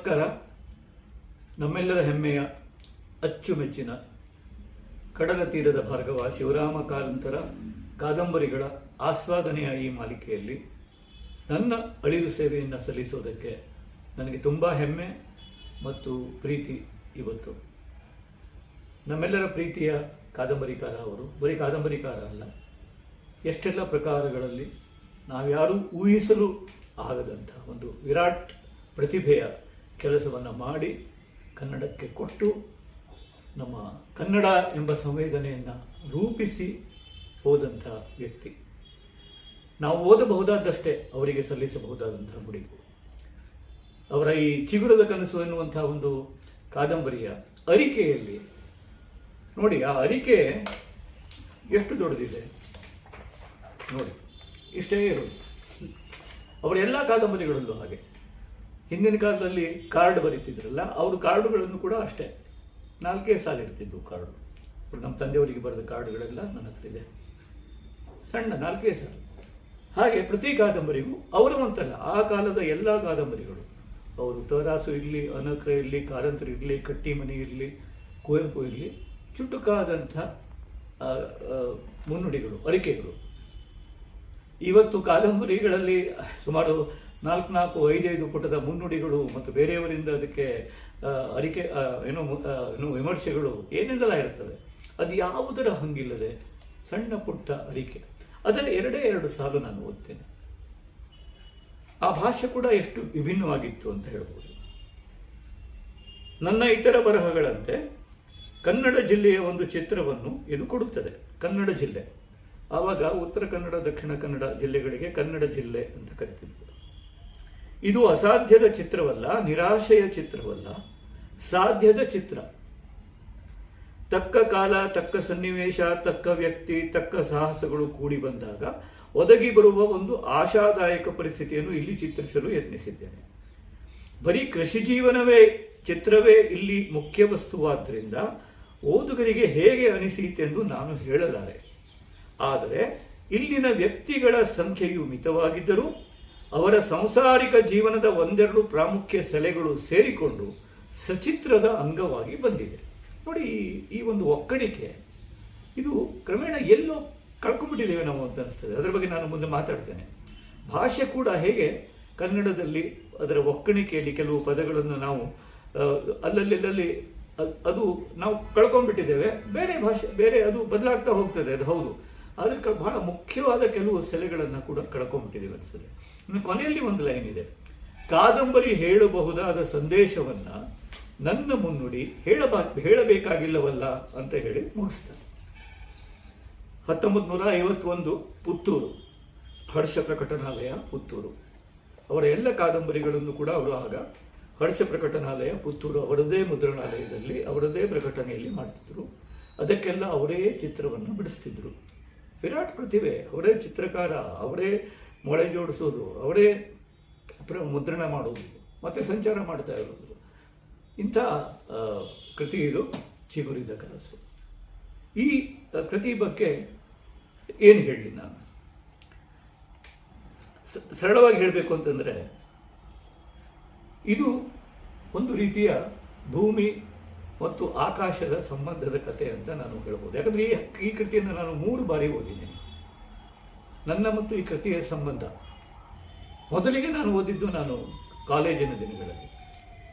ನಮಸ್ಕಾರ. ನಮ್ಮೆಲ್ಲರ ಹೆಮ್ಮೆಯ ಅಚ್ಚುಮೆಚ್ಚಿನ ಕಡಲ ತೀರದ ಭಾರ್ಗವ ಶಿವರಾಮ ಕಾರಂತರ ಕಾದಂಬರಿಗಳ ಆಸ್ವಾದನೆಯ ಈ ಮಾಲಿಕೆಯಲ್ಲಿ ನನ್ನ ಅಳಿಲು ಸೇವೆಯನ್ನು ಸಲ್ಲಿಸೋದಕ್ಕೆ ನನಗೆ ತುಂಬ ಹೆಮ್ಮೆ ಮತ್ತು ಪ್ರೀತಿ. ಇವತ್ತು ನಮ್ಮೆಲ್ಲರ ಪ್ರೀತಿಯ ಕಾದಂಬರಿಕಾರ ಅವರು ಬರೀ ಕಾದಂಬರಿಕಾರ ಅಲ್ಲ, ಎಷ್ಟೆಲ್ಲ ಪ್ರಕಾರಗಳಲ್ಲಿ ನಾವ್ಯಾರೂ ಊಹಿಸಲು ಆಗದಂಥ ಒಂದು ವಿರಾಟ್ ಪ್ರತಿಭೆಯ ಕೆಲಸವನ್ನು ಮಾಡಿ ಕನ್ನಡಕ್ಕೆ ಕೊಟ್ಟು ನಮ್ಮ ಕನ್ನಡ ಎಂಬ ಸಂವೇದನೆಯನ್ನು ರೂಪಿಸಿ ಹೋದಂಥ ವ್ಯಕ್ತಿ. ನಾವು ಓದಬಹುದಾದಷ್ಟೇ ಅವರಿಗೆ ಸಲ್ಲಿಸಬಹುದಾದಂಥ ಮುಡಿಪು. ಅವರ ಈ ಚಿಗುರದ ಕನಸು ಎನ್ನುವಂಥ ಒಂದು ಕಾದಂಬರಿಯ ಅರಿಕೆಯಲ್ಲಿ ನೋಡಿ, ಆ ಅರಿಕೆ ಎಷ್ಟು ದೊಡ್ಡದಿದೆ ನೋಡಿ, ಇಷ್ಟೇ ಇರೋದು. ಅವರ ಎಲ್ಲ ಕಾದಂಬರಿಗಳಲ್ಲೂ ಹಾಗೆ. ಹಿಂದಿನ ಕಾಲದಲ್ಲಿ ಕಾರ್ಡ್ ಬರೀತಿದ್ರಲ್ಲ, ಅವರು ಕಾರ್ಡುಗಳನ್ನು ಕೂಡ ಅಷ್ಟೇ 4 ಸಾಲು ಇರ್ತಿದ್ವು ಕಾರ್ಡು. ನಮ್ಮ ತಂದೆಯವರಿಗೆ ಬರೆದ ಕಾರ್ಡುಗಳೆಲ್ಲ ನನ್ನ ಹತ್ರ ಇದೆ, ಸಣ್ಣ 4 ಸಾಲು. ಹಾಗೆ ಪ್ರತಿ ಕಾದಂಬರಿಗೂ ಅವರು ಅಂತಲ್ಲ, ಆ ಕಾಲದ ಎಲ್ಲ ಕಾದಂಬರಿಗಳು, ಅವರು ತರಾಸು ಇರಲಿ, ಅನಕ್ರ ಇರಲಿ, ಕಾರಂತರು ಇರಲಿ, ಕಟ್ಟಿಮನಿ ಇರಲಿ, ಕುವೆಂಪು ಇರಲಿ, ಚುಟುಕಾದಂಥ ಮುನ್ನುಡಿಗಳು, ಅರಿಕೆಗಳು. ಇವತ್ತು ಕಾದಂಬರಿಗಳಲ್ಲಿ ಸುಮಾರು 4-5 ಪುಟದ ಮುನ್ನುಡಿಗಳು ಮತ್ತು ಬೇರೆಯವರಿಂದ ಅದಕ್ಕೆ ಅರಿಕೆ ವಿಮರ್ಶೆಗಳು ಏನೆಲ್ಲ ಇರ್ತವೆ. ಅದು ಯಾವುದರ ಹಂಗಿಲ್ಲದೆ ಸಣ್ಣ ಪುಟ್ಟ ಅರಿಕೆ, ಅದರ 2 ಸಾಲು ನಾನು ಓದ್ತೇನೆ. ಆ ಭಾಷೆ ಕೂಡ ಎಷ್ಟು ವಿಭಿನ್ನವಾಗಿತ್ತು ಅಂತ ಹೇಳ್ಬೋದು. ನನ್ನ ಇತರ ಬರಹಗಳಂತೆ ಕನ್ನಡ ಜಿಲ್ಲೆಯ ಒಂದು ಚಿತ್ರವನ್ನು ಇದು ಕೊಡುತ್ತದೆ. ಕನ್ನಡ ಜಿಲ್ಲೆ, ಆವಾಗ ಉತ್ತರ ಕನ್ನಡ, ದಕ್ಷಿಣ ಕನ್ನಡ ಜಿಲ್ಲೆಗಳಿಗೆ ಕನ್ನಡ ಜಿಲ್ಲೆ ಅಂತ ಕರಿತಿದ್ರು. ಇದು ಅಸಾಧ್ಯದ ಚಿತ್ರವಲ್ಲ, ನಿರಾಶೆಯ ಚಿತ್ರವಲ್ಲ, ಸಾಧ್ಯದ ಚಿತ್ರ. ತಕ್ಕ ಕಾಲ, ತಕ್ಕ ಸನ್ನಿವೇಶ, ತಕ್ಕ ವ್ಯಕ್ತಿ, ತಕ್ಕ ಸಾಹಸಗಳು ಕೂಡಿ ಬಂದಾಗ ಒದಗಿ ಬರುವ ಒಂದು ಆಶಾದಾಯಕ ಪರಿಸ್ಥಿತಿಯನ್ನು ಇಲ್ಲಿ ಚಿತ್ರಿಸಲು ಯತ್ನಿಸಿದ್ದೇನೆ. ಬರೀ ಕೃಷಿ ಜೀವನವೇ ಚಿತ್ರವೇ ಇಲ್ಲಿ ಮುಖ್ಯ ವಸ್ತುವಾದ್ದರಿಂದ ಓದುಗರಿಗೆ ಹೇಗೆ ಅನಿಸೀತೆಂದು ನಾನು ಹೇಳಲಾರೆ. ಆದರೆ ಇಲ್ಲಿನ ವ್ಯಕ್ತಿಗಳ ಸಂಖ್ಯೆಯು ಮಿತವಾಗಿದ್ದರೂ ಅವರ ಸಂಸಾರಿಕ ಜೀವನದ 1-2 ಪ್ರಾಮುಖ್ಯ ಸೆಲೆಗಳು ಸೇರಿಕೊಂಡು ಸಚಿತ್ರದ ಅಂಗವಾಗಿ ಬಂದಿದೆ. ನೋಡಿ, ಈ ಒಂದು ಒಕ್ಕಣಿಕೆ ಇದು ಕ್ರಮೇಣ ಎಲ್ಲೋ ಕಳ್ಕೊಂಡ್ಬಿಟ್ಟಿದ್ದೇವೆ ನಾವು ಅಂತ ಅನಿಸ್ತದೆ. ಅದರ ಬಗ್ಗೆ ನಾನು ಮುಂದೆ ಮಾತಾಡ್ತೇನೆ. ಭಾಷೆ ಕೂಡ ಹೇಗೆ ಕನ್ನಡದಲ್ಲಿ ಅದರ ಒಕ್ಕಣಿಕೆಯಲ್ಲಿ ಕೆಲವು ಪದಗಳನ್ನು ನಾವು ಅಲ್ಲಲ್ಲಿ ಅದು ನಾವು ಕಳ್ಕೊಂಡ್ಬಿಟ್ಟಿದ್ದೇವೆ. ಬೇರೆ ಭಾಷೆ ಬೇರೆ ಅದು ಬದಲಾಗ್ತಾ ಹೋಗ್ತದೆ, ಅದು ಹೌದು. ಅದಕ್ಕೆ ಬಹಳ ಮುಖ್ಯವಾದ ಕೆಲವು ಸೆಲೆಗಳನ್ನು ಕೂಡ ಕಳ್ಕೊಂಡ್ಬಿಟ್ಟಿದ್ದೇವೆ ಅನಿಸ್ತದೆ. ಇನ್ನು ಕೊನೆಯಲ್ಲಿ ಒಂದು ಲೈನ್ ಇದೆ, ಕಾದಂಬರಿ ಹೇಳಬಹುದಾದ ಸಂದೇಶವನ್ನು ನನ್ನ ಮುನ್ನುಡಿ ಹೇಳಬೇಕಾಗಿಲ್ಲವಲ್ಲ ಅಂತ ಹೇಳಿ ಮುಗಿಸ್ತಾರೆ. 1951 ಪುತ್ತೂರು, ಹರ್ಷ ಪ್ರಕಟನಾಲಯ ಪುತ್ತೂರು. ಅವರ ಎಲ್ಲ ಕಾದಂಬರಿಗಳನ್ನು ಕೂಡ ಅವರು ಆಗ ಹರ್ಷ ಪ್ರಕಟನಾಲಯ ಪುತ್ತೂರು ಅವರದೇ ಮುದ್ರಣಾಲಯದಲ್ಲಿ ಅವರದೇ ಪ್ರಕಟಣೆಯಲ್ಲಿ ಮಾಡ್ತಿದ್ರು. ಅದಕ್ಕೆಲ್ಲ ಅವರೇ ಚಿತ್ರವನ್ನು ಬಿಡಿಸ್ತಿದ್ರು. ವಿರಾಟ್ ಪ್ರತಿಭೆ, ಅವರೇ ಚಿತ್ರಕಾರ, ಅವರೇ ಮೊಳೆ ಜೋಡಿಸೋದು, ಅವರೇ ಮುದ್ರಣ ಮಾಡೋದು ಮತ್ತು ಸಂಚಾರ ಮಾಡ್ತಾ ಇರೋದು. ಇಂಥ ಕೃತಿ ಇದು ಚಿಗುರಿದ ಕನಸು. ಈ ಕೃತಿ ಬಗ್ಗೆ ಏನು ಹೇಳಲಿ ನಾನು? ಸರಳವಾಗಿ ಹೇಳಬೇಕು ಅಂತಂದರೆ, ಇದು ಒಂದು ರೀತಿಯ ಭೂಮಿ ಮತ್ತು ಆಕಾಶದ ಸಂಬಂಧದ ಕಥೆ ಅಂತ ನಾನು ಹೇಳ್ಬೋದು. ಯಾಕಂದರೆ ಈ ಕೃತಿಯನ್ನು ನಾನು 3 ಬಾರಿ ಓದಿದ್ದೀನಿ. ನನ್ನ ಮತ್ತು ಈ ಕೃತಿಯ ಸಂಬಂಧ ಮೊದಲಿಗೆ ನಾನು ಓದಿದ್ದು ನಾನು ಕಾಲೇಜಿನ ದಿನಗಳಲ್ಲಿ.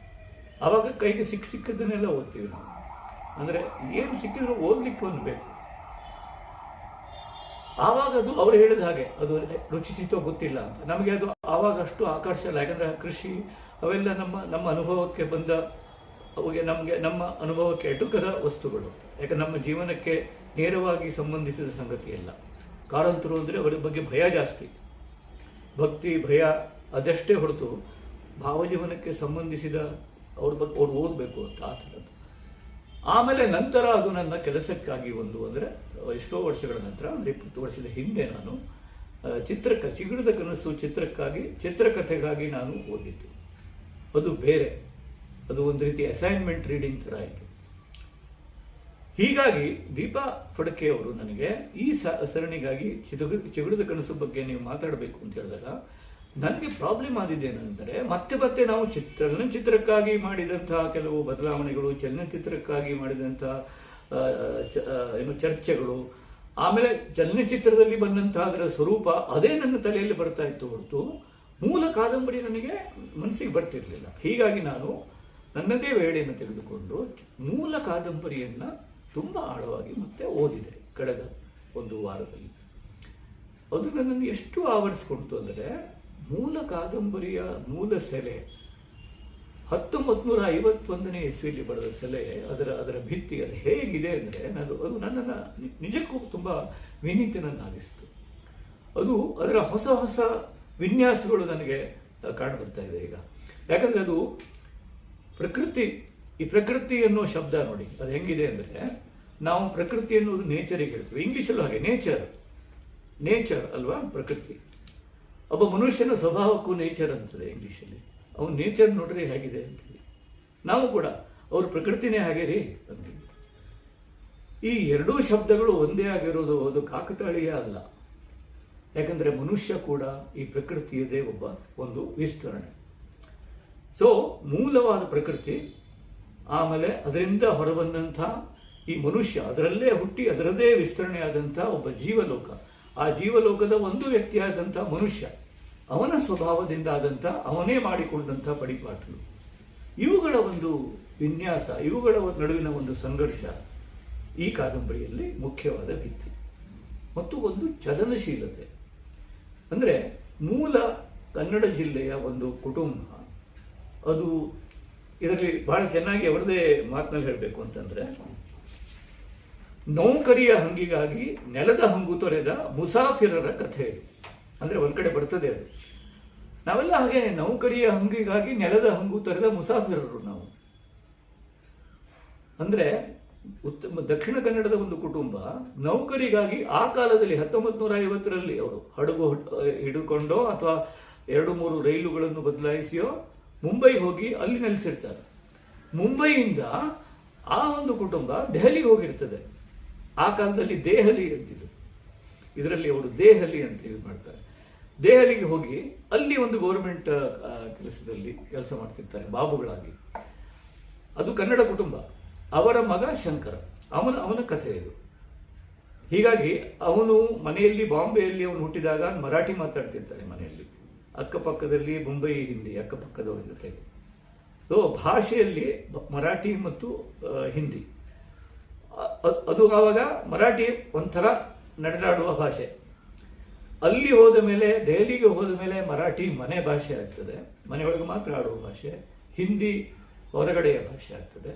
ಆವಾಗ ಕೈಗೆ ಸಿಕ್ಕದನ್ನೆಲ್ಲ ಓದ್ತೀವಿ ನಾವು. ಅಂದರೆ ಏನು ಸಿಕ್ಕಿದ್ರು ಓದಲಿಕ್ಕೆ ಒಂದು ಬೇಕು. ಆವಾಗ ಅದು ಅವ್ರು ಹೇಳಿದ ಹಾಗೆ ಅದು ರುಚಿಸಿತೋ ಗೊತ್ತಿಲ್ಲ ಅಂತ ನಮಗೆ ಅದು ಆವಾಗ ಅಷ್ಟು ಆಕರ್ಷ ಇಲ್ಲ. ಯಾಕಂದರೆ ಕೃಷಿ ಅವೆಲ್ಲ ನಮ್ಮ ಅನುಭವಕ್ಕೆ ಬಂದ, ಅವುಗೆ ನಮ್ಮ ಅನುಭವಕ್ಕೆ ಎಟುಕದ ವಸ್ತುಗಳು. ಯಾಕಂದ್ರೆ ನಮ್ಮ ಜೀವನಕ್ಕೆ ನೇರವಾಗಿ ಸಂಬಂಧಿಸಿದ ಸಂಗತಿ ಅಲ್ಲ. ಕಾರಂತರು ಅಂದರೆ ಅವರ ಬಗ್ಗೆ ಭಯ ಜಾಸ್ತಿ, ಭಕ್ತಿ ಭಯ ಅದಷ್ಟೇ ಹೊರತು ಭಾವಜೀವನಕ್ಕೆ ಸಂಬಂಧಿಸಿದ ಅವ್ರ ಬಗ್ಗೆ ಅವ್ರು ಓದಬೇಕು ಅಂತ ಆ ಥರದ್ದು. ಆಮೇಲೆ ನಂತರ ಅದು ನನ್ನ ಕೆಲಸಕ್ಕಾಗಿ ಅಂದರೆ ಎಷ್ಟೋ ವರ್ಷಗಳ ನಂತರ, ಅಂದರೆ 20 ವರ್ಷದ ಹಿಂದೆ ನಾನು ಚಿಗುರಿದ ಕನಸು ಚಿತ್ರಕಥೆಗಾಗಿ ನಾನು ಓದಿದ್ದು. ಅದು ಬೇರೆ, ಅದು ಒಂದು ರೀತಿ ಅಸೈನ್ಮೆಂಟ್ ರೀಡಿಂಗ್ ಥರ ಆಯಿತು. ಹೀಗಾಗಿ ದೀಪಾ ಫಡ್ಕೆ ಅವರು ನನಗೆ ಈ ಸರಣಿಗಾಗಿ ಚಿಗುರಿದ ಕನಸು ಬಗ್ಗೆ ನೀವು ಮಾತಾಡಬೇಕು ಅಂತ ಹೇಳಿದಾಗ ನನಗೆ ಪ್ರಾಬ್ಲಮ್ ಆದಿದ್ದೇನೆಂದರೆ ಮತ್ತೆ ಮತ್ತೆ ನಾವು ಚಲನಚಿತ್ರಕ್ಕಾಗಿ ಮಾಡಿದಂತಹ ಕೆಲವು ಬದಲಾವಣೆಗಳು, ಚಲನಚಿತ್ರಕ್ಕಾಗಿ ಮಾಡಿದಂತಹ ಚರ್ಚೆಗಳು, ಆಮೇಲೆ ಚಲನಚಿತ್ರದಲ್ಲಿ ಬಂದಂತಹ ಅದರ ಸ್ವರೂಪ ಅದೇ ನನ್ನ ತಲೆಯಲ್ಲಿ ಬರ್ತಾ ಇತ್ತು ಹೊರತು ಮೂಲ ಕಾದಂಬರಿ ನನಗೆ ಮನಸ್ಸಿಗೆ ಬರ್ತಿರಲಿಲ್ಲ. ಹೀಗಾಗಿ ನಾನು ನನ್ನದೇ ವೇಳೆಯನ್ನು ತೆಗೆದುಕೊಂಡು ಮೂಲ ಕಾದಂಬರಿಯನ್ನು ತುಂಬ ಆಳವಾಗಿ ಮತ್ತೆ ಓದಿದೆ ಕಳೆದ ಒಂದು ವಾರದಲ್ಲಿ. ಅದು ನನ್ನನ್ನು ಎಷ್ಟು ಆವರಿಸ್ಕೊಳ್ತು ಅಂದರೆ, ಮೂಲ ಕಾದಂಬರಿಯ ಮೂಲ ಸೆಲೆ 1951ನೇ ಇಸ್ವಿಯಲ್ಲಿ ಬರೆದ ಸೆಲೆ, ಅದರ ಭಿತ್ತಿ ಅದು ಹೇಗಿದೆ ಅಂದರೆ ಅದು ನನ್ನನ್ನು ನಿಜಕ್ಕೂ ತುಂಬ ವಿನೀತನನ್ನಾಗಿಸ್ತು. ಅದು ಅದರ ಹೊಸ ಹೊಸ ವಿನ್ಯಾಸಗಳು ನನಗೆ ಕಾಣಬರ್ತಾ ಇದೆ ಈಗ. ಯಾಕಂದರೆ ಅದು ಪ್ರಕೃತಿ ಅನ್ನೋ ಶಬ್ದ ನೋಡಿ ಅದು ಹೆಂಗಿದೆ ಅಂದರೆ, ನಾವು ಪ್ರಕೃತಿ ಅನ್ನೋದು ನೇಚರಿಗೆ ಹೇಳ್ತೀವಿ, ಇಂಗ್ಲೀಷಲ್ಲೂ ಹಾಗೆ ನೇಚರ್ ಅಲ್ವಾ ಪ್ರಕೃತಿ. ಒಬ್ಬ ಮನುಷ್ಯನ ಸ್ವಭಾವಕ್ಕೂ ನೇಚರ್ ಅಂತದೆ ಇಂಗ್ಲೀಷಲ್ಲಿ. ಅವನು ನೇಚರ್ ನೋಡ್ರಿ ಹೇಗಿದೆ ಅಂತೀವಿ, ನಾವು ಕೂಡ ಅವ್ರ ಪ್ರಕೃತಿನೇ ಹಾಗೆ ರೀ ಅಂತೀವಿ. ಈ ಎರಡೂ ಶಬ್ದಗಳು ಒಂದೇ ಆಗಿರೋದು ಅದು ಕಾಕತಾಳೀಯ ಅಲ್ಲ. ಯಾಕಂದರೆ ಮನುಷ್ಯ ಕೂಡ ಈ ಪ್ರಕೃತಿಯದೇ ಒಂದು ವಿಸ್ತರಣೆ. ಸೊ ಮೂಲವಾದ ಪ್ರಕೃತಿ, ಆಮೇಲೆ ಅದರಿಂದ ಹೊರಬಂದಂಥ ಈ ಮನುಷ್ಯ, ಅದರಲ್ಲೇ ಹುಟ್ಟಿ ಅದರದೇ ವಿಸ್ತರಣೆ ಆದಂಥ ಒಬ್ಬ ಜೀವಲೋಕ, ಆ ಜೀವಲೋಕದ ಒಂದು ವ್ಯಕ್ತಿಯಾದಂಥ ಮನುಷ್ಯ, ಅವನ ಸ್ವಭಾವದಿಂದ ಆದಂಥ ಅವನೇ ಮಾಡಿಕೊಂಡಂಥ ಪಡಿಪಾಟಲು, ಇವುಗಳ ಒಂದು ವಿನ್ಯಾಸ, ಇವುಗಳ ನಡುವಿನ ಒಂದು ಸಂಘರ್ಷ ಈ ಕಾದಂಬರಿಯಲ್ಲಿ ಮುಖ್ಯವಾದ ಭಿತ್ತಿ. ಮತ್ತು ಒಂದು ಚಲನಶೀಲತೆ ಅಂದರೆ, ಮೂಲ ಕನ್ನಡ ಜಿಲ್ಲೆಯ ಒಂದು ಕುಟುಂಬ, ಅದು ಇದರಲ್ಲಿ ಬಹಳ ಚೆನ್ನಾಗಿ ಅವರದೇ ಮಾತಿನಲ್ಲಿ ಹೇಳಬೇಕು ಅಂತಂದರೆ, ನೌಕರಿಯ ಹಂಗಿಗಾಗಿ ನೆಲದ ಹಂಗು ತೊರೆದ ಮುಸಾಫಿರರ ಕಥೆ. ಅಂದರೆ ಒಂದು ಕಡೆ ಬರ್ತದೆ ಅದು, ನಾವೆಲ್ಲ ಹಾಗೆ ನೌಕರಿಯ ಹಂಗಿಗಾಗಿ ನೆಲದ ಹಂಗು ತೊರೆದ ಮುಸಾಫಿರರು ನಾವು. ಅಂದರೆ ದಕ್ಷಿಣ ಕನ್ನಡದ ಒಂದು ಕುಟುಂಬ ನೌಕರಿಗಾಗಿ ಆ ಕಾಲದಲ್ಲಿ 1950ರಲ್ಲಿ ಅವರು ಹಡಗು ಹಿಡ್ಕೊಂಡೋ ಅಥವಾ 2-3 ರೈಲುಗಳನ್ನು ಬದಲಾಯಿಸಿಯೋ ಮುಂಬೈಗೆ ಹೋಗಿ ಅಲ್ಲಿ ನೆಲೆಸಿರ್ತಾರೆ. ಮುಂಬೈಯಿಂದ ಆ ಒಂದು ಕುಟುಂಬ ದೆಹಲಿಗೆ ಹೋಗಿರ್ತದೆ. ಆ ಕಾಲದಲ್ಲಿ ದೇಹಲಿ ಅಂತಿದ್ದು, ಇದರಲ್ಲಿ ಅವರು ದೇಹಲಿ ಅಂತ ಯೂಸ್ ಮಾಡ್ತಾರೆ. ದೆಹಲಿಗೆ ಹೋಗಿ ಅಲ್ಲಿ ಒಂದು ಗೌರ್ಮೆಂಟ್ ಕೆಲಸದಲ್ಲಿ ಕೆಲಸ ಮಾಡ್ತಿರ್ತಾರೆ ಬಾಬುಗಳಾಗಿ. ಅದು ಕನ್ನಡ ಕುಟುಂಬ. ಅವರ ಮಗ ಶಂಕರ, ಅವನ ಕಥೆ ಇದು. ಹೀಗಾಗಿ ಅವನು ಮನೆಯಲ್ಲಿ ಬಾಂಬೆಯಲ್ಲಿ ಅವನು ಹುಟ್ಟಿದಾಗ ಮರಾಠಿ ಮಾತಾಡ್ತಿರ್ತಾರೆ ಮನೆಯಲ್ಲಿ, ಅಕ್ಕಪಕ್ಕದಲ್ಲಿ ಮುಂಬೈ ಹಿಂದಿ ಅಕ್ಕಪಕ್ಕದವರ ಜೊತೆಗೆ. ಸೊ ಭಾಷೆಯಲ್ಲಿ ಮರಾಠಿ ಮತ್ತು ಹಿಂದಿ, ಅದು ಆವಾಗ ಮರಾಠಿ ಒಂಥರ ನಡೆದಾಡುವ ಭಾಷೆ. ಅಲ್ಲಿ ಹೋದ ಮೇಲೆ, ದೆಹಲಿಗೆ ಹೋದ ಮೇಲೆ ಮರಾಠಿ ಮನೆ ಭಾಷೆ ಆಗ್ತದೆ, ಮನೆಯೊಳಗೆ ಮಾತ್ರ ಆಡುವ ಭಾಷೆ. ಹಿಂದಿ ಹೊರಗಡೆಯ ಭಾಷೆ ಆಗ್ತದೆ,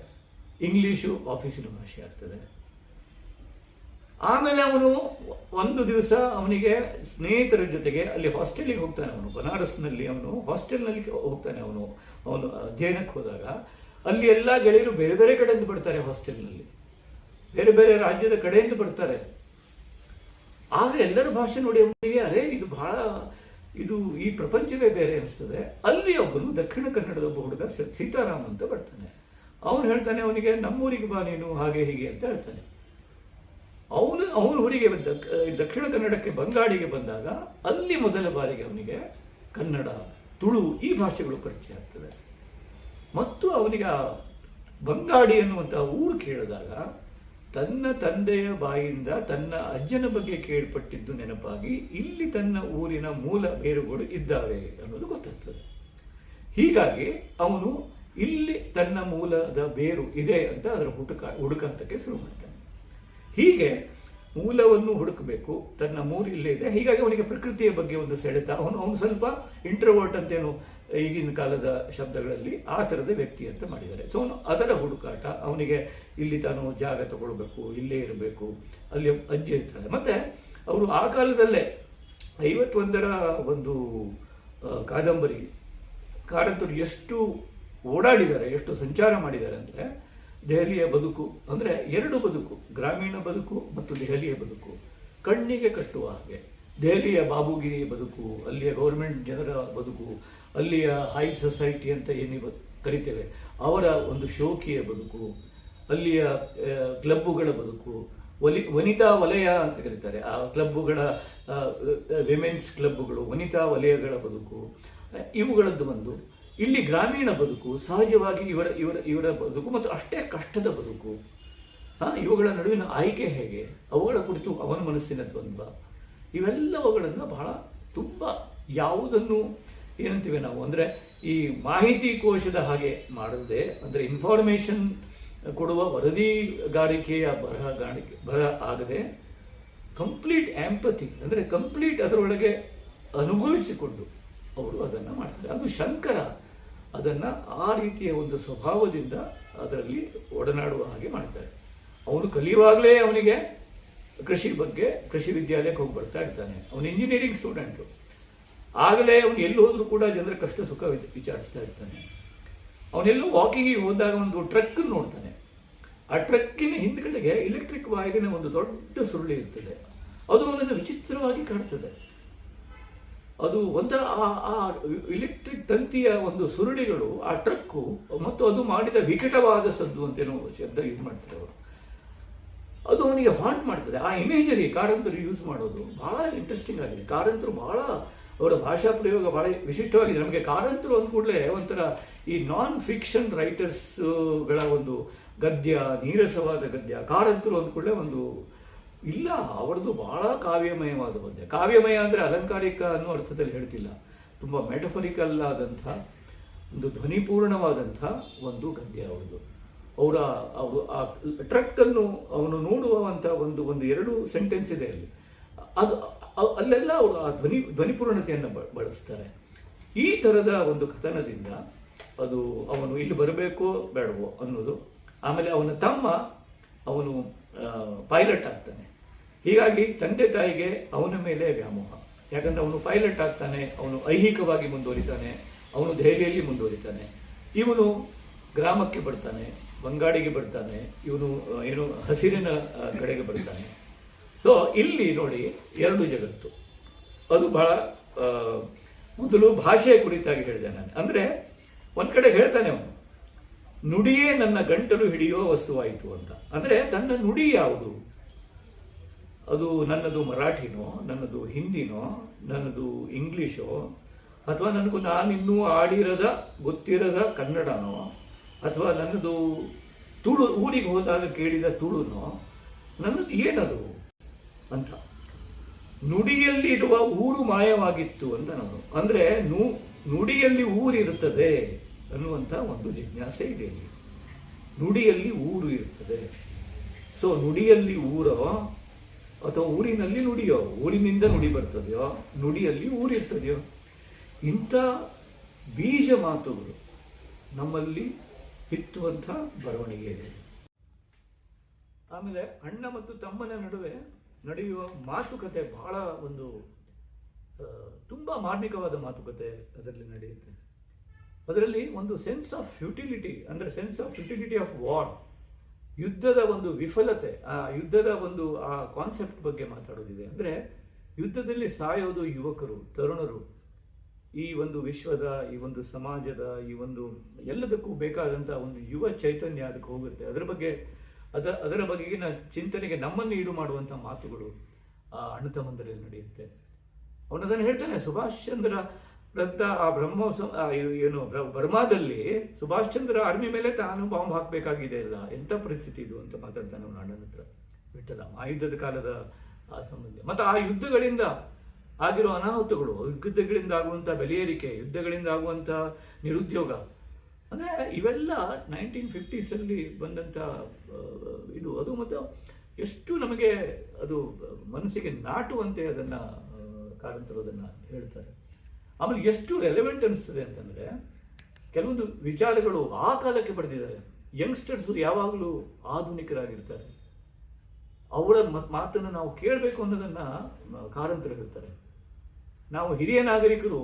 ಇಂಗ್ಲೀಷು ಆಫೀಸಿನ ಭಾಷೆ ಆಗ್ತದೆ. ಆಮೇಲೆ ಅವನು ಒಂದು ದಿವಸ ಅವನಿಗೆ ಸ್ನೇಹಿತರ ಜೊತೆಗೆ ಅಲ್ಲಿ ಹಾಸ್ಟೆಲಿಗೆ ಹೋಗ್ತಾನೆ. ಅವನು ಬನಾರಸ್ನಲ್ಲಿ ಅವನು ಹಾಸ್ಟೆಲ್ನಲ್ಲಿ ಹೋಗ್ತಾನೆ. ಅವನು ಅಧ್ಯಯನಕ್ಕೆ ಹೋದಾಗ ಅಲ್ಲಿ ಎಲ್ಲ ಗೆಳೆಯರು ಬೇರೆ ಬೇರೆ ಕಡೆಯಿಂದ ಬರ್ತಾರೆ, ಹಾಸ್ಟೆಲ್ನಲ್ಲಿ ಬೇರೆ ಬೇರೆ ರಾಜ್ಯದ ಕಡೆಯಿಂದ ಬರ್ತಾರೆ. ಆಗ ಎಲ್ಲರ ಭಾಷೆ ನೋಡಿ ಅವನಿಗೆ ಅರೆ ಇದು ಈ ಪ್ರಪಂಚವೇ ಬೇರೆ ಅನಿಸ್ತದೆ. ಅಲ್ಲಿ ಒಬ್ಬನು ದಕ್ಷಿಣ ಕನ್ನಡದ ಒಬ್ಬ ಹುಡುಗ ಸೀತಾರಾಮ್ ಅಂತ ಬರ್ತಾನೆ. ಅವನು ಹೇಳ್ತಾನೆ ಅವನಿಗೆ, ನಮ್ಮೂರಿಗೆ ಬಾ ನೀನು, ಹಾಗೆ ಹೀಗೆ ಅಂತ ಹೇಳ್ತಾನೆ. ಅವನು ಊರಿಗೆ ದಕ್ಷಿಣ ಕನ್ನಡಕ್ಕೆ ಬಂಗಾಡಿಗೆ ಬಂದಾಗ ಅಲ್ಲಿ ಮೊದಲ ಬಾರಿಗೆ ಅವನಿಗೆ ಕನ್ನಡ, ತುಳು ಈ ಭಾಷೆಗಳು ಪರಿಚಯ ಆಗ್ತದೆ. ಮತ್ತು ಅವನಿಗೆ ಬಂಗಾಡಿ ಅನ್ನುವಂಥ ಊರು ಕೇಳಿದಾಗ ತನ್ನ ತಂದೆಯ ಬಾಯಿಂದ ತನ್ನ ಅಜ್ಜನ ಬಗ್ಗೆ ಕೇಳ್ಪಟ್ಟಿದ್ದು ನೆನಪಾಗಿ ಇಲ್ಲಿ ತನ್ನ ಊರಿನ ಮೂಲ ಬೇರುಗಳು ಇದ್ದಾವೆ ಅನ್ನೋದು ಗೊತ್ತಾಗ್ತದೆ. ಹೀಗಾಗಿ ಅವನು ಇಲ್ಲಿ ತನ್ನ ಮೂಲದ ಬೇರು ಇದೆ ಅಂತ ಅದರ ಹುಡುಕಾಟಕ್ಕೆ ಶುರು ಮಾಡ್ತಾನೆ. ಹೀಗೆ ಮೂಲವನ್ನು ಹುಡುಕಬೇಕು, ತನ್ನ ಮೂರು ಇಲ್ಲೇ ಇದೆ. ಹೀಗಾಗಿ ಅವನಿಗೆ ಪ್ರಕೃತಿಯ ಬಗ್ಗೆ ಒಂದು ಸೆಳೆತ, ಅವನು ಸ್ವಲ್ಪ ಇಂಟ್ರೋವರ್ಟ್ ಅಂತೇನು ಈಗಿನ ಕಾಲದ ಶಬ್ದಗಳಲ್ಲಿ ಆ ಥರದ ವ್ಯಕ್ತಿ ಅಂತ ಮಾಡಿದ್ದಾರೆ. ಸೊ ಅವನು ಅದರ ಹುಡುಕಾಟ, ಅವನಿಗೆ ಇಲ್ಲಿ ತಾನು ಜಾಗ ತಗೊಳ್ಬೇಕು, ಇಲ್ಲೇ ಇರಬೇಕು, ಅಲ್ಲಿ ಅಜ್ಜಿ ಇರ್ತಾರೆ. ಮತ್ತು ಅವರು ಆ ಕಾಲದಲ್ಲೇ 51ರ ಒಂದು ಕಾದಂಬರಿ ಎಷ್ಟು ಓಡಾಡಿದ್ದಾರೆ, ಎಷ್ಟು ಸಂಚಾರ ಮಾಡಿದ್ದಾರೆ ಅಂದರೆ, ದೆಹಲಿಯ ಬದುಕು ಅಂದರೆ 2 ಬದುಕು, ಗ್ರಾಮೀಣ ಬದುಕು ಮತ್ತು ದೆಹಲಿಯ ಬದುಕು ಕಣ್ಣಿಗೆ ಕಟ್ಟುವ ಹಾಗೆ. ದೆಹಲಿಯ ಬಾಬುಗಿರಿಯ ಬದುಕು, ಅಲ್ಲಿಯ ಗೌರ್ಮೆಂಟ್ ಜನರ ಬದುಕು, ಅಲ್ಲಿಯ ಹೈ ಸೊಸೈಟಿ ಅಂತ ಏನು ಕರಿತೇವೆ ಅವರ ಒಂದು ಶೋಕಿಯ ಬದುಕು, ಅಲ್ಲಿಯ ಕ್ಲಬ್ಬುಗಳ ಬದುಕು, ವನಿತಾ ವಲಯ ಅಂತ ಕರೀತಾರೆ. ಆ ಕ್ಲಬ್ಬುಗಳ, ವಿಮೆನ್ಸ್ ಕ್ಲಬ್ಗಳು, ವನಿತಾ ವಲಯಗಳ ಬದುಕು, ಇವುಗಳದ್ದು ಒಂದು. ಇಲ್ಲಿ ಗ್ರಾಮೀಣ ಬದುಕು, ಸಹಜವಾಗಿ ಇವರ ಇವರ ಇವರ ಬದುಕು ಮತ್ತು ಅಷ್ಟೇ ಕಷ್ಟದ ಬದುಕು, ಇವುಗಳ ನಡುವಿನ ಆಯ್ಕೆ ಹೇಗೆ, ಅವುಗಳ ಕುರಿತು ಅವನ ಮನಸ್ಸಿನ ದ್ವಂದ್ವ, ಇವೆಲ್ಲವುಗಳನ್ನು ಬಹಳ ತುಂಬ ಯಾವುದನ್ನು ಏನಂತೀವಿ ನಾವು ಅಂದರೆ ಈ ಮಾಹಿತಿ ಕೋಶದ ಹಾಗೆ ಮಾಡದೆ, ಅಂದರೆ ಇನ್ಫಾರ್ಮೇಷನ್ ಕೊಡುವ ವರದಿಗಾರಿಕೆಯ ಬರಹ ಆಗದೆ ಕಂಪ್ಲೀಟ್ ಆಂಪತಿ ಅಂದರೆ ಕಂಪ್ಲೀಟ್ ಅದರೊಳಗೆ ಅನುಭವಿಸಿಕೊಂಡು ಅವರು ಅದನ್ನು ಮಾಡ್ತಾರೆ. ಅದು ಶಂಕರ ಅದನ್ನು ಆ ರೀತಿಯ ಒಂದು ಸ್ವಭಾವದಿಂದ ಅದರಲ್ಲಿ ಒಡನಾಡುವ ಹಾಗೆ ಮಾಡ್ತಾರೆ. ಅವನು ಕಲಿಯುವಾಗಲೇ ಅವನಿಗೆ ಕೃಷಿ ವಿದ್ಯಾಲಯಕ್ಕೆ ಹೋಗಿ ಬರ್ತಾ ಇರ್ತಾನೆ. ಅವನು ಇಂಜಿನಿಯರಿಂಗ್ ಸ್ಟೂಡೆಂಟು. ಆಗಲೇ ಅವನು ಎಲ್ಲಿ ಹೋದ್ರೂ ಕೂಡ ಜನರ ಕಷ್ಟ ಸುಖ ವಿಚಾರಿಸ್ತಾ ಇರ್ತಾನೆ. ಅವನೆಲ್ಲೋ ವಾಕಿಂಗಿಗೆ ಹೋದಾಗ ಒಂದು ಟ್ರಕ್ ನೋಡ್ತಾನೆ. ಆ ಟ್ರಕ್ಕಿನ ಹಿಂದ್ಗಡೆಗೆ ಎಲೆಕ್ಟ್ರಿಕ್ ವಾಯಿನ ಒಂದು ದೊಡ್ಡ ಸುರುಳಿ ಇರ್ತದೆ. ಅದು ಅವನನ್ನು ವಿಚಿತ್ರವಾಗಿ ಕಾಡ್ತದೆ. ಅದು ಒಂಥರ ಆ ಎಲೆಕ್ಟ್ರಿಕ್ ತಂತಿಯ ಒಂದು ಸುರುಳಿಗಳು, ಆ ಟ್ರಕ್ಕು ಮತ್ತು ಅದು ಮಾಡಿದ ವಿಕಟವಾದ ಸದ್ದು ಅಂತೇನೋ ಶಬ್ದ ಯೂಸ್ ಮಾಡ್ತಾರೆ ಅವರು. ಅದು ಅವನಿಗೆ ಹಾಂಟ್ ಮಾಡ್ತದೆ. ಆ ಇಮೇಜರಿ ಕಾರಂತರು ಯೂಸ್ ಮಾಡೋದು ಬಹಳ ಇಂಟ್ರೆಸ್ಟಿಂಗ್ ಆಗಿದೆ. ಕಾರಂತರು ಬಹಳ ಅವರ ಭಾಷಾ ಪ್ರಯೋಗ ಬಹಳ ವಿಶಿಷ್ಟವಾಗಿದೆ. ನಮಗೆ ಕಾರಂತರು ಅಂದ ಕೂಡಲೇ ಒಂಥರ ಈ ನಾನ್ ಫಿಕ್ಷನ್ ರೈಟರ್ಸ್ಗಳ ಒಂದು ಗದ್ಯ, ನೀರಸವಾದ ಗದ್ಯ. ಕಾರಂತರು ಅಂದ ಕೂಡಲೇ ಒಂದು ಇಲ್ಲ, ಅವರದು ಬಹಳ ಕಾವ್ಯಮಯವಾದ ಪದ್ಯ. ಕಾವ್ಯಮಯ ಅಂದರೆ ಅಲಂಕಾರಿಕ ಅನ್ನೋ ಅರ್ಥದಲ್ಲಿ ಹೇಳ್ತಿಲ್ಲ, ತುಂಬ ಮೆಟಫರಿಕಲ್ ಆದಂಥ ಒಂದು ಧ್ವನಿಪೂರ್ಣವಾದಂಥ ಒಂದು ಗದ್ಯ ಅವ್ರದ್ದು. ಅವರು ಆ ಟ್ರಕ್ಕನ್ನು ಅವನು ನೋಡುವಂಥ ಒಂದು ಎರಡು ಸೆಂಟೆನ್ಸ್ ಇದೆ ಅಲ್ಲಿ. ಅದು ಅಲ್ಲೆಲ್ಲ ಅವರು ಆ ಧ್ವನಿಪೂರ್ಣತೆಯನ್ನು ಬಳಸ್ತಾರೆ. ಈ ಥರದ ಒಂದು ಕಥನದಿಂದ ಅದು ಅವನು ಇಲ್ಲಿ ಬರಬೇಕೋ ಬೇಡವೋ ಅನ್ನೋದು. ಆಮೇಲೆ ಅವನ ತಮ್ಮ ಅವನು ಪೈಲಟ್ ಆಗ್ತಾನೆ. ಹೀಗಾಗಿ ತಂದೆ ತಾಯಿಗೆ ಅವನ ಮೇಲೆ ವ್ಯಾಮೋಹ. ಯಾಕಂದರೆ ಅವನು ಪೈಲಟ್ ಆಗ್ತಾನೆ, ಅವನು ಐಹಿಕವಾಗಿ ಮುಂದುವರಿತಾನೆ, ಅವನು ದೆಹಲಿಯಲ್ಲಿ ಮುಂದುವರಿತಾನೆ. ಇವನು ಗ್ರಾಮಕ್ಕೆ ಬರ್ತಾನೆ, ಬಂಗಾಡಿಗೆ ಬರ್ತಾನೆ, ಇವನು ಏನು ಹಸಿರಿನ ಕಡೆಗೆ ಬರ್ತಾನೆ. ಸೊ ಇಲ್ಲಿ ನೋಡಿ ಎರಡು ಜಗತ್ತು. ಅದು ಬಹಳ ಮೊದಲು ಭಾಷೆಯ ಕುರಿತಾಗಿ ಹೇಳಿದೆ ನಾನು. ಅಂದರೆ ಒಂದು ಕಡೆ ಹೇಳ್ತಾನೆ ಅವನು, ನುಡಿಯೇ ನನ್ನ ಗಂಟಲು ಹಿಡಿಯುವ ವಸ್ತುವಾಯಿತು ಅಂತ. ಅಂದರೆ ತನ್ನ ನುಡಿ ಯಾವುದು? ಅದು ನನ್ನದು ಮರಾಠಿನೋ, ನನ್ನದು ಹಿಂದಿನೋ, ನನ್ನದು ಇಂಗ್ಲೀಷೋ, ಅಥವಾ ನಾನಿನ್ನೂ ಆಡಿರದ ಗೊತ್ತಿರದ ಕನ್ನಡನೋ, ಅಥವಾ ನನ್ನದು ತುಳು, ಊರಿಗೆ ಹೋದಾಗ ಕೇಳಿದ ತುಳುನೋ, ನನ್ನದು ಏನದು ಅಂತ. ನುಡಿಯಲ್ಲಿರುವ ಊರು ಮಾಯವಾಗಿತ್ತು ಅಂತ ನಾವು, ಅಂದರೆ ನುಡಿಯಲ್ಲಿ ಊರಿರುತ್ತದೆ ಅನ್ನುವಂಥ ಒಂದು ಜಿಜ್ಞಾಸೆ ಇದೆ ಇಲ್ಲಿ. ನುಡಿಯಲ್ಲಿ ಊರು ಇರ್ತದೆ. ಸೊ ನುಡಿಯಲ್ಲಿ ಊರೋ ಅಥವಾ ಊರಿನಲ್ಲಿ ನುಡಿಯೋ, ಊರಿನಿಂದ ನುಡಿ ಬರ್ತದೆಯೋ, ನುಡಿಯಲ್ಲಿ ಊರಿರ್ತದೆಯೋ, ಇಂಥ ಬೀಜ ಮಾತುಗಳು ನಮ್ಮಲ್ಲಿ ಬಿತ್ತುವಂಥ ಬರವಣಿಗೆ ಇದೆ. ಆಮೇಲೆ ಅಣ್ಣ ಮತ್ತು ತಮ್ಮನ ನಡುವೆ ನಡೆಯುವ ಮಾತುಕತೆ ಬಹಳ ಒಂದು ತುಂಬ ಮಾರ್ಮಿಕವಾದ ಮಾತುಕತೆ ಅದರಲ್ಲಿ ನಡೆಯುತ್ತೆ. ಅದರಲ್ಲಿ ಒಂದು ಸೆನ್ಸ್ ಆಫ್ ಫ್ಯೂಟಿಲಿಟಿ, ಅಂದರೆ ಸೆನ್ಸ್ ಆಫ್ ಫ್ಯೂಟಿಲಿಟಿ ಆಫ್ ವಾರ್, ಯುದ್ಧದ ಒಂದು ವಿಫಲತೆ, ಆ ಯುದ್ಧದ ಒಂದು ಆ ಕಾನ್ಸೆಪ್ಟ್ ಬಗ್ಗೆ ಮಾತಾಡೋದಿದೆ. ಅಂದರೆ ಯುದ್ಧದಲ್ಲಿ ಸಾಯೋದು ಯುವಕರು, ತರುಣರು. ಈ ಒಂದು ವಿಶ್ವದ, ಈ ಒಂದು ಸಮಾಜದ, ಈ ಒಂದು ಎಲ್ಲದಕ್ಕೂ ಬೇಕಾದಂಥ ಒಂದು ಯುವ ಚೈತನ್ಯ ಅದಕ್ಕೆ ಹೋಗುತ್ತೆ. ಅದರ ಬಗೆಗಿನ ಚಿಂತನೆಗೆ ನಮ್ಮನ್ನು ಈಡು ಮಾಡುವಂಥ ಮಾತುಗಳು ಆ ಅಣ್ಣ ತಮ್ಮಂದರಲ್ಲಿ ನಡೆಯುತ್ತೆ. ಅವನದನ್ನು ಹೇಳ್ತಾನೆ, ಸುಭಾಷ್ ಚಂದ್ರ ಆ ಬರ್ಮಾದಲ್ಲಿ ಸುಭಾಷ್ ಚಂದ್ರ ಆರ್ಮಿ ಮೇಲೆ ತಾನು ಬಾಂಬ್ ಹಾಕಬೇಕಾಗಿದೆ ಅಲ್ಲ, ಎಂಥ ಪರಿಸ್ಥಿತಿ ಇದು ಅಂತ ಮಾತಾಡ್ತಾನೆ ಅವನ ಅಣ್ಣನ ಹತ್ರ. ಬಿಟ್ಟಲ್ಲ ಆ ಯುದ್ಧದ ಕಾಲದ ಆ ಸಂಬಂಧ ಮತ್ತು ಆ ಯುದ್ಧಗಳಿಂದ ಆಗಿರೋ ಅನಾಹುತಗಳು, ಯುದ್ಧಗಳಿಂದ ಆಗುವಂಥ ಬೆಲೆ ಏರಿಕೆ, ಯುದ್ಧಗಳಿಂದ ಆಗುವಂಥ ನಿರುದ್ಯೋಗ, ಅಂದರೆ ಇವೆಲ್ಲ 1950s ಬಂದಂಥ ಇದು. ಅದು ಮತ್ತು ಎಷ್ಟು ನಮಗೆ ಅದು ಮನಸ್ಸಿಗೆ ನಾಟುವಂತೆ ಅದನ್ನು ಕಾರಂತರು ಅದನ್ನು ಹೇಳ್ತಾರೆ. ಆಮೇಲೆ ಎಷ್ಟು ರೆಲೆವೆಂಟ್ ಅನಿಸ್ತದೆ ಅಂತಂದರೆ, ಕೆಲವೊಂದು ವಿಚಾರಗಳು ಆ ಕಾಲಕ್ಕೆ ಬರೆದಿದ್ದಾರೆ. ಯಂಗ್ಸ್ಟರ್ಸು ಯಾವಾಗಲೂ ಆಧುನಿಕರಾಗಿರ್ತಾರೆ, ಅವರ ಮಾತನ್ನು ನಾವು ಕೇಳಬೇಕು ಅನ್ನೋದನ್ನು ಕಾರಂತರು ಹೇಳ್ತಾರೆ. ನಾವು ಹಿರಿಯ ನಾಗರಿಕರು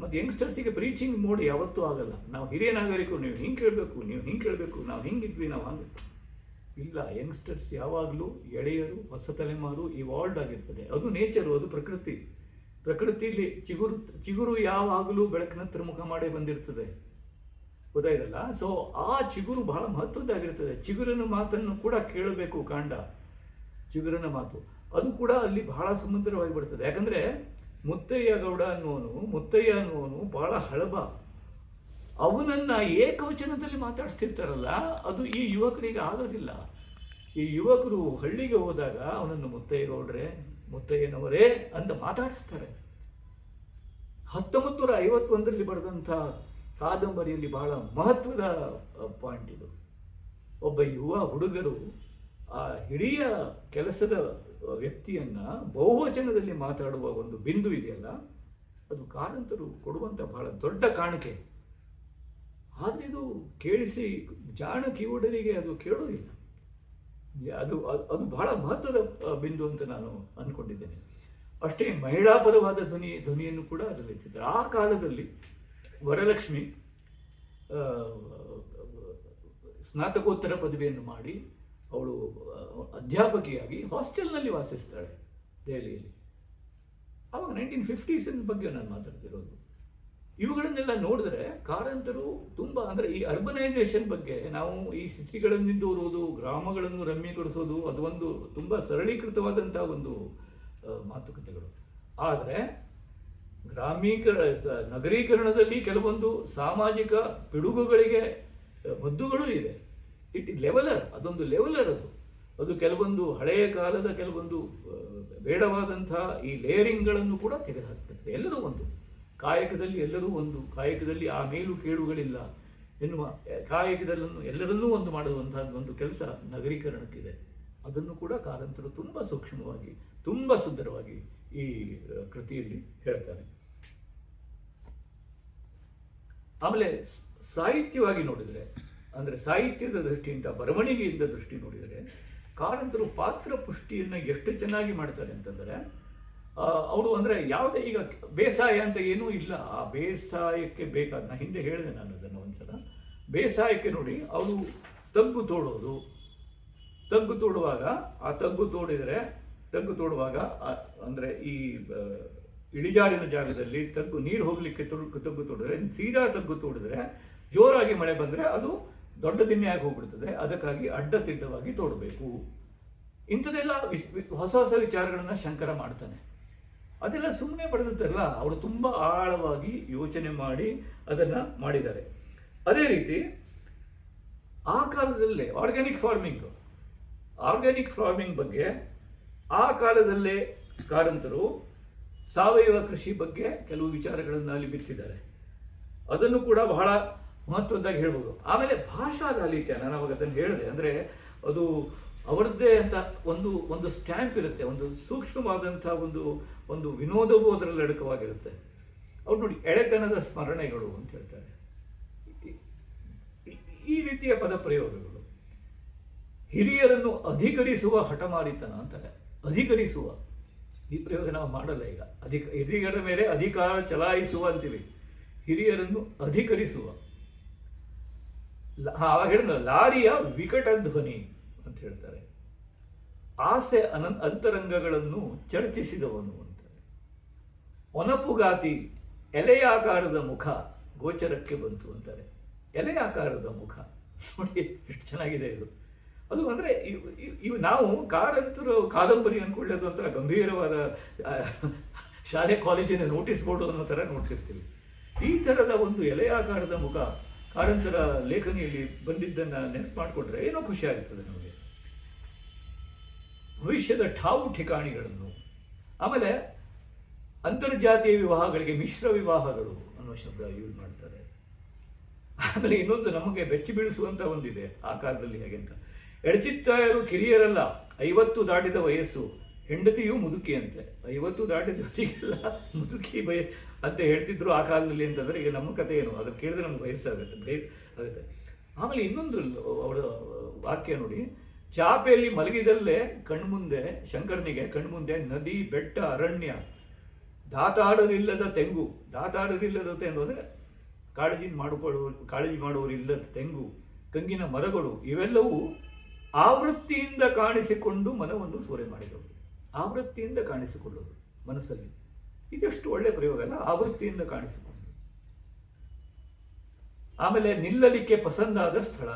ಮತ್ತು ಯಂಗ್ಸ್ಟರ್ಸಿಗೆ ಪ್ರೀಚಿಂಗ್ ಮೋಡ್ ಯಾವತ್ತೂ ಆಗಲ್ಲ. ನಾವು ಹಿರಿಯ ನಾಗರಿಕರು, ನೀವು ಹಿಂಗೆ ಕೇಳಬೇಕು, ನೀವು ಹಿಂಗೆ ಕೇಳಬೇಕು, ನಾವು ಹಿಂಗಿದ್ವಿ, ನಾವು ಹಂಗೆ ಇಲ್ಲ. ಯಂಗ್ಸ್ಟರ್ಸ್ ಯಾವಾಗಲೂ ಎಳೆಯರು, ಹೊಸ ತಲೆಮಾರು, ಇವಾಲ್ಡ್ ಆಗಿರ್ತದೆ. ಅದು ನೇಚರು, ಅದು ಪ್ರಕೃತಿಯಲ್ಲಿ ಚಿಗುರು ಯಾವಾಗಲೂ ಬೆಳಕಿನತ್ರ ಮುಖ ಮಾಡೇ ಬಂದಿರ್ತದೆ, ಗೊತ್ತಾಯ್ತಲ್ಲ. ಸೊ ಆ ಚಿಗುರು ಬಹಳ ಮಹತ್ವದ್ದಾಗಿರ್ತದೆ. ಚಿಗುರಿನ ಮಾತನ್ನು ಕೂಡ ಕೇಳಬೇಕು ಕಾಂಡ. ಚಿಗುರನ ಮಾತು ಅದು ಕೂಡ ಅಲ್ಲಿ ಬಹಳ ಸುಮಧುರವಾಗಿ ಬರ್ತದೆ. ಯಾಕಂದರೆ ಮುತ್ತಯ್ಯ ಗೌಡ ಮುತ್ತಯ್ಯ ಅನ್ನುವನು ಬಹಳ ಹಳಬ. ಅವನನ್ನು ಏಕವಚನದಲ್ಲಿ ಮಾತಾಡಿಸ್ತಿರ್ತಾರಲ್ಲ, ಅದು ಈ ಯುವಕರಿಗೆ ಆಗೋದಿಲ್ಲ. ಈ ಯುವಕರು ಹಳ್ಳಿಗೆ ಹೋದಾಗ ಅವನನ್ನು ಮುತ್ತಯ್ಯ ಗೌಡ್ರೆ, ಮುತ್ತಯ್ಯನವರೇ ಅಂತ ಮಾತಾಡಿಸ್ತಾರೆ. 1951ರಲ್ಲಿ ಬರೆದಂಥ ಕಾದಂಬರಿಯಲ್ಲಿ ಬಹಳ ಮಹತ್ವದ ಪಾಯಿಂಟ್ ಇದು. ಒಬ್ಬ ಯುವ ಹುಡುಗರು ಆ ಹಿರಿಯ ಕೆಲಸದ ವ್ಯಕ್ತಿಯನ್ನು ಬಹುವಚನದಲ್ಲಿ ಮಾತಾಡುವ ಒಂದು ಬಿಂದು ಇದೆಯಲ್ಲ, ಅದು ಕಾರಂತರು ಕೊಡುವಂಥ ಬಹಳ ದೊಡ್ಡ ಕಾಣಿಕೆ. ಆದರೆ ಇದು ಕೇಳಿಸಿ ಜಾಣ ಕಿವುಡರಿಗೆ ಅದು ಕೇಳೋದಿಲ್ಲ. ಅದು ಅದು ಬಹಳ ಮಹತ್ವದ ಬಿಂದು ಅಂತ ನಾನು ಅಂದ್ಕೊಂಡಿದ್ದೇನೆ. ಅಷ್ಟೇ ಮಹಿಳಾಪರವಾದ ಧ್ವನಿಯನ್ನು ಕೂಡ ಅದರಲ್ಲಿ ಇಟ್ಟಿದ್ದಾರೆ. ಆ ಕಾಲದಲ್ಲಿ ವರಲಕ್ಷ್ಮಿ ಸ್ನಾತಕೋತ್ತರ ಪದವಿಯನ್ನು ಮಾಡಿ ಅವಳು ಅಧ್ಯಾಪಕಿಯಾಗಿ ಹಾಸ್ಟೆಲ್ನಲ್ಲಿ ವಾಸಿಸ್ತಾಳೆ ದೆಹಲಿಯಲ್ಲಿ. ಆವಾಗ 1950s ಬಗ್ಗೆ ನಾನು ಮಾತಾಡ್ತಿರೋದು. ಇವುಗಳನ್ನೆಲ್ಲ ನೋಡಿದ್ರೆ ಕಾರಂತರು ತುಂಬ, ಅಂದರೆ ಈ ಅರ್ಬನೈಸೇಷನ್ ಬಗ್ಗೆ, ನಾವು ಈ ಸಿಟಿಗಳನ್ನಿಂದ ಓದುವುದು, ಗ್ರಾಮಗಳನ್ನು ರಮ್ಯಗೊಳಿಸೋದು, ಅದು ಒಂದು ತುಂಬ ಸರಳೀಕೃತವಾದಂಥ ಒಂದು ಮಾತುಕತೆಗಳು. ಆದರೆ ನಗರೀಕರಣದಲ್ಲಿ ಕೆಲವೊಂದು ಸಾಮಾಜಿಕ ಪಿಡುಗುಗಳಿಗೆ ಮದ್ದುಗಳು ಇವೆ. ಇಟ್ ಲೆವೆಲರ್, ಅದೊಂದು ಲೆವೆಲರ್. ಅದು ಕೆಲವೊಂದು ಹಳೆಯ ಕಾಲದ ಕೆಲವೊಂದು ಬೇಡವಾದಂಥ ಈ ಲೇಯರಿಂಗ್ಗಳನ್ನು ಕೂಡ ತೆಗೆದುಹಾಕ್ತದೆ. ಎಲ್ಲರೂ ಒಂದು ಕಾಯಕದಲ್ಲಿ, ಎಲ್ಲರೂ ಒಂದು ಕಾಯಕದಲ್ಲಿ ಆ ಮೇಲು ಕೇಳುಗಳಿಲ್ಲ ಎನ್ನುವ ಕಾಯಕದಲ್ಲೂ ಎಲ್ಲರನ್ನೂ ಒಂದು ಮಾಡುವಂತಹ ಒಂದು ಕೆಲಸ ನಗರೀಕರಣಕ್ಕಿದೆ. ಅದನ್ನು ಕೂಡ ಕಾರಂತರು ತುಂಬ ಸೂಕ್ಷ್ಮವಾಗಿ, ತುಂಬ ಸುಂದರವಾಗಿ ಈ ಕೃತಿಯಲ್ಲಿ ಹೇಳ್ತಾರೆ. ಆಮೇಲೆ ಸಾಹಿತ್ಯವಾಗಿ ನೋಡಿದರೆ, ಅಂದರೆ ಸಾಹಿತ್ಯದ ದೃಷ್ಟಿಯಿಂದ, ಬರವಣಿಗೆಯಿಂದ ದೃಷ್ಟಿ ನೋಡಿದರೆ, ಕಾರಂತರು ಪಾತ್ರ ಪುಷ್ಟಿಯನ್ನು ಎಷ್ಟು ಚೆನ್ನಾಗಿ ಮಾಡ್ತಾರೆ ಅಂತಂದರೆ, ಅವರು ಅಂದರೆ ಯಾವುದೇ ಈಗ ಬೇಸಾಯ ಅಂತ ಏನೂ ಇಲ್ಲ. ಆ ಬೇಸಾಯಕ್ಕೆ ಬೇಕಾದ, ನಾನು ಹಿಂದೆ ಹೇಳಿದೆ ನಾನು ಅದನ್ನು ಒಂದ್ಸಲ, ಬೇಸಾಯಕ್ಕೆ ನೋಡಿ ಅವರು ತಗ್ಗು ತೋಡೋದು, ತಗ್ಗು ತೋಡುವಾಗ ಆ ತಗ್ಗು ತೋಡುವಾಗ ಅಂದರೆ ಈ ಇಳಿಜಾರಿನ ಜಾಗದಲ್ಲಿ ತಗ್ಗು ನೀರು ಹೋಗಲಿಕ್ಕೆ ತಗ್ಗು ತೋಡಿದ್ರೆ, ಸೀದಾ ತಗ್ಗು ತೋಡಿದ್ರೆ ಜೋರಾಗಿ ಮಳೆ ಬಂದರೆ ಅದು ದೊಡ್ಡ ದಿನ್ನೆಯಾಗಿ ಹೋಗ್ಬಿಡ್ತದೆ. ಅದಕ್ಕಾಗಿ ಅಡ್ಡತಿಡ್ಡವಾಗಿ ತೋಡಬೇಕು. ಇಂಥದ್ದೆಲ್ಲ ಹೊಸ ಹೊಸ ವಿಚಾರಗಳನ್ನು ಶಂಕರ ಮಾಡ್ತಾನೆ. ಅದೆಲ್ಲ ಸುಮ್ಮನೆ ಪಡೆದದ್ದಲ್ಲ, ಅವರು ತುಂಬ ಆಳವಾಗಿ ಯೋಚನೆ ಮಾಡಿ ಅದನ್ನು ಮಾಡಿದ್ದಾರೆ. ಅದೇ ರೀತಿ ಆ ಕಾಲದಲ್ಲೇ ಆರ್ಗ್ಯಾನಿಕ್ ಫಾರ್ಮಿಂಗ್ ಬಗ್ಗೆ ಆ ಕಾಲದಲ್ಲೇ ಕಾರಂತರು ಸಾವಯವ ಕೃಷಿ ಬಗ್ಗೆ ಕೆಲವು ವಿಚಾರಗಳನ್ನು ಅಲ್ಲಿ ಬಿತ್ತಿದ್ದಾರೆ. ಅದನ್ನು ಕೂಡ ಬಹಳ ಮಹತ್ವದ್ದಾಗಿ ಹೇಳ್ಬೋದು. ಆಮೇಲೆ ಭಾಷಾ ಲಾಲಿತ್ಯ, ನಾನು ಅವಾಗ ಅದನ್ನು ಹೇಳಿದೆ, ಅಂದರೆ ಅದು ಅವರದ್ದೇ ಅಂತ ಒಂದು ಸ್ಟ್ಯಾಂಪ್ ಇರುತ್ತೆ, ಒಂದು ಸೂಕ್ಷ್ಮವಾದಂಥ ಒಂದು ವಿನೋದವೂ ಅದರಲ್ಲಿ ಅಡಕವಾಗಿರುತ್ತೆ. ಅವ್ರು ನೋಡಿ, ಎಳೆತನದ ಸ್ಮರಣೆಗಳು ಅಂತ ಹೇಳ್ತಾರೆ. ಈ ರೀತಿಯ ಪದ ಪ್ರಯೋಗಗಳು. ಹಿರಿಯರನ್ನು ಅಧಿಕರಿಸುವ ಹಠಮಾರಿತನ ಅಂತಾರೆ. ಅಧಿಕರಿಸುವ, ಈ ಪ್ರಯೋಗ ನಾವು ಮಾಡಲ್ಲ ಈಗ. ಹಿರಿಯರ ಮೇಲೆ ಅಧಿಕಾರ ಚಲಾಯಿಸುವ ಅಂತೀವಿ. ಹಿರಿಯರನ್ನು ಅಧಿಕರಿಸುವ. ಆವಾಗ ಹೇಳಿದ ಲಾರಿಯ ವಿಕಟ ಧ್ವನಿ ಅಂತ ಹೇಳ್ತಾರೆ. ಆಸೆ ಅಂತರಂಗಗಳನ್ನು ಚರ್ಚಿಸಿದವನು ಅಂತಾರೆ. ಒನಪುಗಾತಿ, ಎಲೆಯ ಆಕಾರದ ಮುಖ ಗೋಚರಕ್ಕೆ ಬಂತು ಅಂತಾರೆ. ಎಲೆಯ ಆಕಾರದ ಮುಖ ನೋಡಿ ಎಷ್ಟು ಚೆನ್ನಾಗಿದೆ ಇದು. ಅದು ಅಂದರೆ ಇವು ನಾವು ಕಾರಂತರು ಕಾದಂಬರಿ ಅಂದ್ಕೊಳ್ಳೋದು ಒಂಥರ ಗಂಭೀರವಾದ ಶಾಲೆ ಕಾಲೇಜಿನ ನೋಟಿಸ್ ಬೋರ್ಡು ಅನ್ನೋ ಥರ ನೋಡ್ತಿರ್ತೀವಿ. ಈ ಥರದ ಒಂದು ಎಲೆಯಾಕಾರದ ಮುಖ ಕಾರಂತರ ಲೇಖನಿಯಲ್ಲಿ ಬಂದಿದ್ದನ್ನು ನೆನಪು ಮಾಡಿಕೊಂಡ್ರೆ ಏನೋ ಖುಷಿ ಆಗ್ತದೆ ನಮಗೆ. ಭವಿಷ್ಯದ ಠಾವು ಠಿಕಾಣಿಗಳನ್ನು, ಆಮೇಲೆ ಅಂತರ್ಜಾತೀಯ ವಿವಾಹಗಳಿಗೆ ಮಿಶ್ರ ವಿವಾಹಗಳು ಅನ್ನೋ ಶಬ್ದ ಯೂಸ್ ಮಾಡ್ತಾರೆ. ಆಮೇಲೆ ಇನ್ನೊಂದು ನಮಗೆ ಬೆಚ್ಚಿ ಬೀಳಿಸುವಂಥ ಒಂದಿದೆ ಆ ಕಾಲದಲ್ಲಿ. ಹೇಗೆ ಅಂತ, ಎಡಚಿತ್ತಾಯರು ಕಿರಿಯರಲ್ಲ, 50 ದಾಟಿದ ವಯಸ್ಸು, ಹೆಂಡತಿಯೂ ಮುದುಕಿ ಅಂತೆ. 50 ದಾಟಿದ ಹೊತ್ತಿಗೆಲ್ಲ ಮುದುಕಿ ಅಂತ ಹೇಳ್ತಿದ್ರು ಆ ಕಾಲದಲ್ಲಿ ಅಂತಂದರೆ, ಈಗ ನಮ್ಮ ಕಥೆ ಏನು, ಅದನ್ನು ಕೇಳಿದ್ರೆ ನಮ್ಗೆ ವಯಸ್ಸಾಗುತ್ತೆ ಆಗುತ್ತೆ. ಆಮೇಲೆ ಇನ್ನೊಂದು ಅವರ ವಾಕ್ಯ ನೋಡಿ, ಚಾಪೆಯಲ್ಲಿ ಮಲಗಿದಲ್ಲೇ ಕಣ್ಮುಂದೆ, ಶಂಕರನಿಗೆ ಕಣ್ಮುಂದೆ ನದಿ, ಬೆಟ್ಟ, ಅರಣ್ಯ, ದಾತಾಡರಿಲ್ಲದ ತೆಂಗು. ದಾತಾಡರಿಲ್ಲದ ತೆಂಗು ಅಂದರೆ ಕಾಳಜಿ ಮಾಡುವವರಿಲ್ಲದ ತೆಂಗು, ಕಂಗಿನ ಮರಗಳು, ಇವೆಲ್ಲವೂ ಆವೃತ್ತಿಯಿಂದ ಕಾಣಿಸಿಕೊಂಡು ಮನವನ್ನು ಸೂರೆ ಮಾಡಿದವು. ಆವೃತ್ತಿಯಿಂದ ಕಾಣಿಸಿಕೊಳ್ಳೋದು ಮನಸ್ಸಲ್ಲಿ, ಇದೆಷ್ಟು ಒಳ್ಳೆಯ ಪ್ರಯೋಗ ಅಲ್ಲ, ಆವೃತ್ತಿಯಿಂದ ಕಾಣಿಸಿಕೊಂಡು. ಆಮೇಲೆ ನಿಲ್ಲಲಿಕ್ಕೆ ಪಸಂದಾದ ಸ್ಥಳ,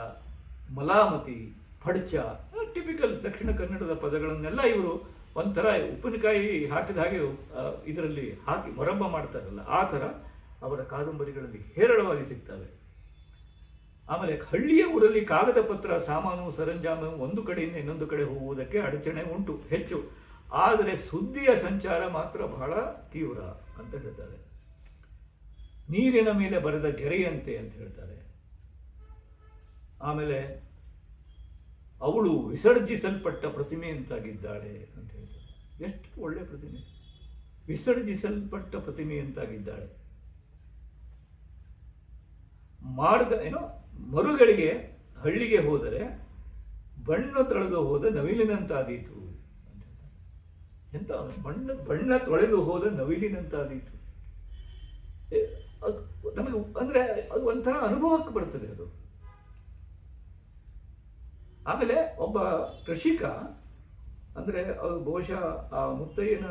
ಮಲಾಮತಿ, ಫಡ್ಚ, ಟಿಪಿಕಲ್ ದಕ್ಷಿಣ ಕನ್ನಡದ ಪದಗಳನ್ನೆಲ್ಲ ಇವರು ಒಂಥರ ಉಪ್ಪಿನಕಾಯಿ ಹಾಕಿದ ಹಾಗೆ ಇದರಲ್ಲಿ ಹಾಕಿ ಮೊರಬ್ಬ ಮಾಡ್ತಾರಲ್ಲ, ಆ ಥರ ಅವರ ಕಾದಂಬರಿಗಳಲ್ಲಿ ಹೇರಳವಾಗಿ ಸಿಗ್ತವೆ. ಆಮೇಲೆ ಹಳ್ಳಿಯ ಊರಲ್ಲಿ ಕಾಗದ ಪತ್ರ ಸಾಮಾನು ಸರಂಜಾಮು ಒಂದು ಕಡೆಯಿಂದ ಇನ್ನೊಂದು ಕಡೆ ಹೋಗುವುದಕ್ಕೆ ಅಡಚಣೆ ಉಂಟು ಹೆಚ್ಚು, ಆದರೆ ಸುದ್ದಿಯ ಸಂಚಾರ ಮಾತ್ರ ಬಹಳ ತೀವ್ರ ಅಂತ ಹೇಳ್ತಾರೆ. ನೀರಿನ ಮೇಲೆ ಬರೆದ ಗೆರೆಯಂತೆ ಅಂತ ಹೇಳ್ತಾರೆ. ಆಮೇಲೆ ಅವಳು ವಿಸರ್ಜಿಸಲ್ಪಟ್ಟ ಪ್ರತಿಮೆ ಅಂತಾಗಿದ್ದಾಳೆ ಅಂತ ಹೇಳ್ತಾರೆ. ಎಷ್ಟು ಒಳ್ಳೆ ಪ್ರತಿಮೆ, ವಿಸರ್ಜಿಸಲ್ಪಟ್ಟ ಪ್ರತಿಮೆ ಅಂತಾಗಿದ್ದಾಳೆ. ಮರುಗಳಿಗೆ ಹಳ್ಳಿಗೆ ಹೋದರೆ ಬಣ್ಣ ತೊಳೆದು ಹೋದ ನವಿಲಿನಂತಾದೀತು ಅಂತ ಹೇಳ್ತಾರೆ. ಎಂತ ಬಣ್ಣ ತೊಳೆದು ಹೋದ ನವಿಲಿನಂತಾದೀತು. ನಮಗೆ ಅಂದ್ರೆ ಅದು ಒಂಥರ ಅನುಭವಕ್ಕೆ ಬರ್ತದೆ ಅದು. ಆಮೇಲೆ ಒಬ್ಬ ಕೃಷಿಕ ಅಂದ್ರೆ ಅದು ಬಹುಶಃ ಆ ಮುತ್ತಯ್ಯನ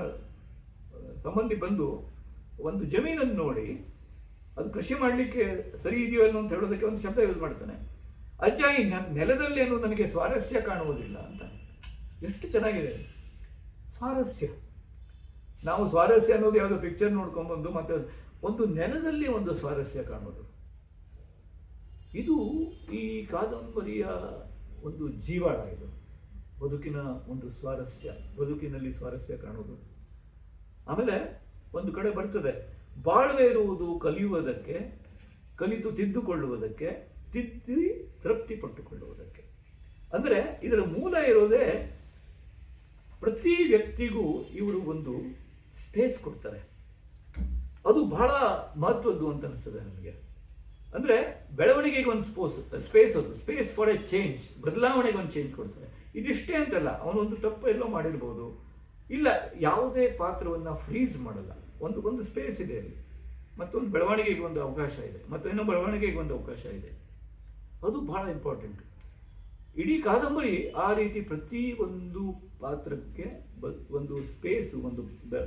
ಸಂಬಂಧಿ ಬಂದು ಒಂದು ಜಮೀನನ್ನು ನೋಡಿ ಅದು ಕೃಷಿ ಮಾಡಲಿಕ್ಕೆ ಸರಿ ಇದೆಯೋ ಅನ್ನೋ ಅಂತ ಹೇಳೋದಕ್ಕೆ ಒಂದು ಶಬ್ದ ಯೂಸ್ ಮಾಡ್ತಾನೆ. ಅಜ್ಜ, ಈ ನೆಲದಲ್ಲೇನು ನನಗೆ ಸ್ವಾರಸ್ಯ ಕಾಣುವುದಿಲ್ಲ ಅಂತ. ಎಷ್ಟು ಚೆನ್ನಾಗಿದೆ ಸ್ವಾರಸ್ಯ. ನಾವು ಸ್ವಾರಸ್ಯ ಅನ್ನೋದು ಯಾವುದೋ ಪಿಕ್ಚರ್ ನೋಡ್ಕೊಂಡ್ಬಂದು ಮತ್ತೆ ಒಂದು ನೆಲದಲ್ಲಿ ಒಂದು ಸ್ವಾರಸ್ಯ ಕಾಣೋದು, ಇದು ಈ ಕಾದಂಬರಿಯ ಒಂದು ಜೀವಾಳ. ಇದು ಬದುಕಿನ ಒಂದು ಸ್ವಾರಸ್ಯ, ಬದುಕಿನಲ್ಲಿ ಸ್ವಾರಸ್ಯ ಕಾಣೋದು. ಆಮೇಲೆ ಒಂದು ಕಡೆ ಬರ್ತದೆ, ಬಾಳ್ವೆ ಇರುವುದು ಕಲಿಯುವುದಕ್ಕೆ, ಕಲಿತು ತಿದ್ದುಕೊಳ್ಳುವುದಕ್ಕೆ, ತಿದ್ದಿ ತೃಪ್ತಿ ಪಟ್ಟುಕೊಳ್ಳುವುದಕ್ಕೆ. ಅಂದರೆ ಇದರ ಮೂಲ ಇರೋದೇ ಪ್ರತಿ ವ್ಯಕ್ತಿಗೂ ಇವರು ಒಂದು ಸ್ಪೇಸ್ ಕೊಡ್ತಾರೆ. ಅದು ಬಹಳ ಮಹತ್ವದ್ದು ಅಂತ ಅನಿಸ್ತದೆ ನನಗೆ. ಅಂದರೆ ಬೆಳವಣಿಗೆಗೆ ಒಂದು ಸ್ಪೇಸ್, ಅದು ಸ್ಪೇಸ್ ಫಾರ್ ಎ ಚೇಂಜ್, ಬದಲಾವಣೆಗೆ ಒಂದು ಚೇಂಜ್ ಕೊಡ್ತಾರೆ. ಇದಿಷ್ಟೇ ಅಂತಲ್ಲ, ಅವನೊಂದು ತಪ್ಪು ಎಲ್ಲೋ ಮಾಡಿರ್ಬೋದು, ಇಲ್ಲ ಯಾವುದೇ ಪಾತ್ರವನ್ನು ಫ್ರೀಸ್ ಮಾಡಲ್ಲ. ಒಂದು ಸ್ಪೇಸ್ ಇದೆ ಅಲ್ಲಿ, ಮತ್ತೊಂದು ಬೆಳವಣಿಗೆಗೆ ಒಂದು ಅವಕಾಶ ಇದೆ, ಮತ್ತೊಂದು ಬೆಳವಣಿಗೆಗೆ ಒಂದು ಅವಕಾಶ ಇದೆ. ಅದು ಬಹಳ ಇಂಪಾರ್ಟೆಂಟ್. ಇಡೀ ಕಾದಂಬರಿ ಆ ರೀತಿ ಪ್ರತಿ ಒಂದು ಪಾತ್ರಕ್ಕೆ ಒಂದು ಸ್ಪೇಸ್, ಒಂದು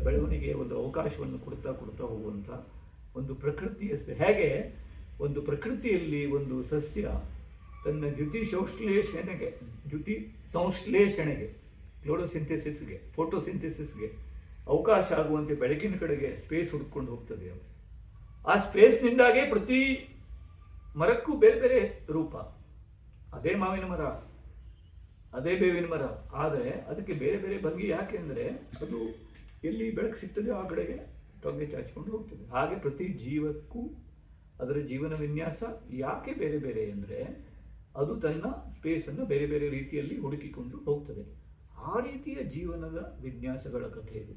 ಬೆಳವಣಿಗೆ, ಒಂದು ಅವಕಾಶವನ್ನು ಕೊಡ್ತಾ ಹೋಗುವಂಥ ಒಂದು ಪ್ರಕೃತಿಯ ಹೇಗೆ ಒಂದು ಪ್ರಕೃತಿಯಲ್ಲಿ ಒಂದು ಸಸ್ಯ ತನ್ನ ದ್ಯುತಿ ಸಂಶ್ಲೇಷಣೆಗೆ ಕ್ಲೋರೋಸಿಂಥೆಸಿಸ್ಗೆ, ಫೋಟೋಸಿಂಥೆಸಿಸ್ಗೆ ಅವಕಾಶ ಆಗುವಂತೆ ಬೆಳಕಿನ ಕಡೆಗೆ ಸ್ಪೇಸ್ ಹುಡ್ಕೊಂಡು ಹೋಗ್ತದೆ. ಆ ಸ್ಪೇಸ್ನಿಂದಾಗೆ ಪ್ರತಿ ಮರಕ್ಕೂ ಬೇರೆ ಬೇರೆ ರೂಪ. ಅದೇ ಮಾವಿನ ಮರ, ಅದೇ ಬೇವಿನ ಮರ, ಆದರೆ ಅದಕ್ಕೆ ಬೇರೆ ಬೇರೆ ಭಂಗಿ. ಯಾಕೆ ಅಂದರೆ ಅದು ಎಲ್ಲಿ ಬೆಳಕು ಸಿಗ್ತದೆ ಆ ಕಡೆಗೆ ಟೊಂಗೆ ಚಾಚಿಕೊಂಡು ಹೋಗ್ತದೆ. ಹಾಗೆ ಪ್ರತಿ ಜೀವಕ್ಕೂ ಅದರ ಜೀವನ ವಿನ್ಯಾಸ ಯಾಕೆ ಬೇರೆ ಬೇರೆ ಅಂದರೆ ಅದು ತನ್ನ ಸ್ಪೇಸನ್ನು ಬೇರೆ ಬೇರೆ ರೀತಿಯಲ್ಲಿ ಹುಡುಕಿಕೊಂಡು ಹೋಗ್ತದೆ. ಆ ರೀತಿಯ ಜೀವನದ ವಿನ್ಯಾಸಗಳ ಕಥೆ ಇದು.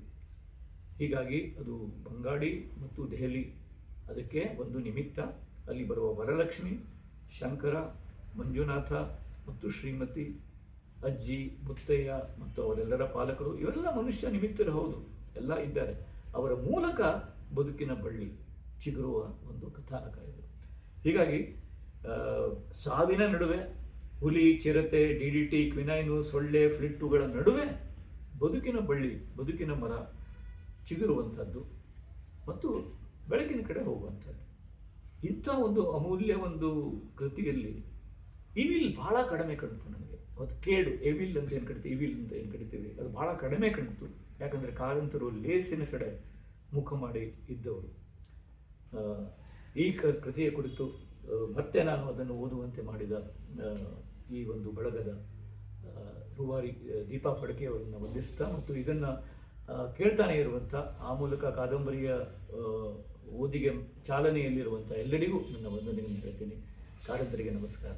ಹೀಗಾಗಿ ಅದು ಬಂಗಾಡಿ ಮತ್ತು ದೆಹಲಿ ಅದಕ್ಕೆ ಒಂದು ನಿಮಿತ್ತ. ಅಲ್ಲಿ ಬರುವ ವರಲಕ್ಷ್ಮಿ, ಶಂಕರ, ಮಂಜುನಾಥ ಮತ್ತು ಶ್ರೀಮತಿ, ಅಜ್ಜಿ, ಮುತ್ತಯ್ಯ ಮತ್ತು ಅವರೆಲ್ಲರ ಪಾಲಕರು, ಇವರೆಲ್ಲ ಮನುಷ್ಯ ನಿಮಿತ್ತರು, ಹೌದು, ಎಲ್ಲ ಇದ್ದಾರೆ. ಅವರ ಮೂಲಕ ಬದುಕಿನ ಬಳ್ಳಿ ಚಿಗುರುವ ಒಂದು ಕಥಾನಕ ಇದು. ಹೀಗಾಗಿ ಸಾವಿನ ನಡುವೆ ಹುಲಿ, ಚಿರತೆ, DDT, ಕ್ವಿನೈನು, ಸೊಳ್ಳೆ, ಫ್ಲಿಟ್ಟುಗಳ ನಡುವೆ ಬದುಕಿನ ಬಳ್ಳಿ, ಬದುಕಿನ ಮರ ಚಿಗುರುವಂಥದ್ದು ಮತ್ತು ಬೆಳಕಿನ ಕಡೆ ಹೋಗುವಂಥದ್ದು. ಇಂಥ ಒಂದು ಅಮೂಲ್ಯ ಒಂದು ಕೃತಿಯಲ್ಲಿ ಇವಿಲ್ ಬಹಳ ಕಡಿಮೆ ಕಾಣ್ತು ನನಗೆ. ಅದು ಕೇಡು, ಎವಿಲ್ ಅಂತ ಏನು ಕರಿತೀವಿ, ಇವಿಲ್ ಅಂತ ಏನು ಕರಿತೀವಿ, ಅದು ಬಹಳ ಕಡಿಮೆ ಕಾಣ್ತು. ಯಾಕಂದರೆ ಕಾರಂತರು ಲೇಸಿನ ಕಡೆ ಮುಖ ಮಾಡಿ ಇದ್ದವರು. ಈ ಕೃತಿಯ ಕುರಿತು ಮತ್ತೆ ನಾನು ಅದನ್ನು ಓದುವಂತೆ ಮಾಡಿದ ಈ ಒಂದು ಬಳಗದ ರೂವಾರಿ ದೀಪಾ ಫಡ್ಕೆಯವರನ್ನು ವಂದಿಸ್ತಾ ಮತ್ತು ಇದನ್ನು ಕೇಳ್ತಾನೆ ಇರುವಂಥ, ಆ ಮೂಲಕ ಕಾದಂಬರಿಯ ಓದಿಗೆ ಚಾಲನೆಯಲ್ಲಿರುವಂಥ ಎಲ್ಲರಿಗೂ ನನ್ನ ವಂದನೆಯನ್ನು ಹೇಳ್ತೀನಿ. ಕಾರಂತರಿಗೆ ನಮಸ್ಕಾರ.